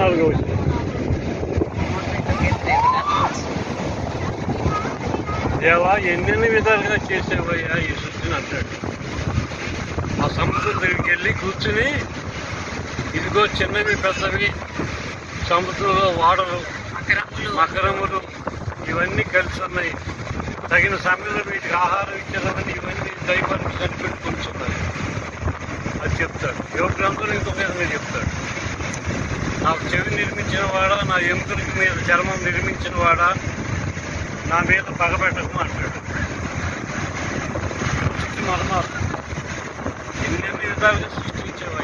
4 వచ్చింది. దేవా ఎన్నెన్ని విధాలుగా చేసేవయ్యా ఈ సృష్టిని అంటాడు. ఆ సముద్రం దగ్గరికి వెళ్ళి కూర్చుని ఇదిగో చిన్నవి పెద్దవి సముద్రంలో వాడలు మకరములు ఇవన్నీ కలిసి ఉన్నాయి. తగిన సమయంలో వీటికి ఆహారం ఇచ్చేదామని ఇవన్నీ దైవానికి కనిపెట్టుకుంటున్నారు. అది చెప్తాడు. ఎవరి గ్రంథంలో ఇంకొక విధంగా చెప్తాడు. నాకు చెవి నిర్మించిన వాడా, నా ఎముకలకి మీద చర్మం నిర్మించిన వాడా, నా మీద పగబెట్టకము అంటాడు. సృష్టి మర్మాలు ఎన్నెన్ని విధాలుగా సృష్టించేవాడు.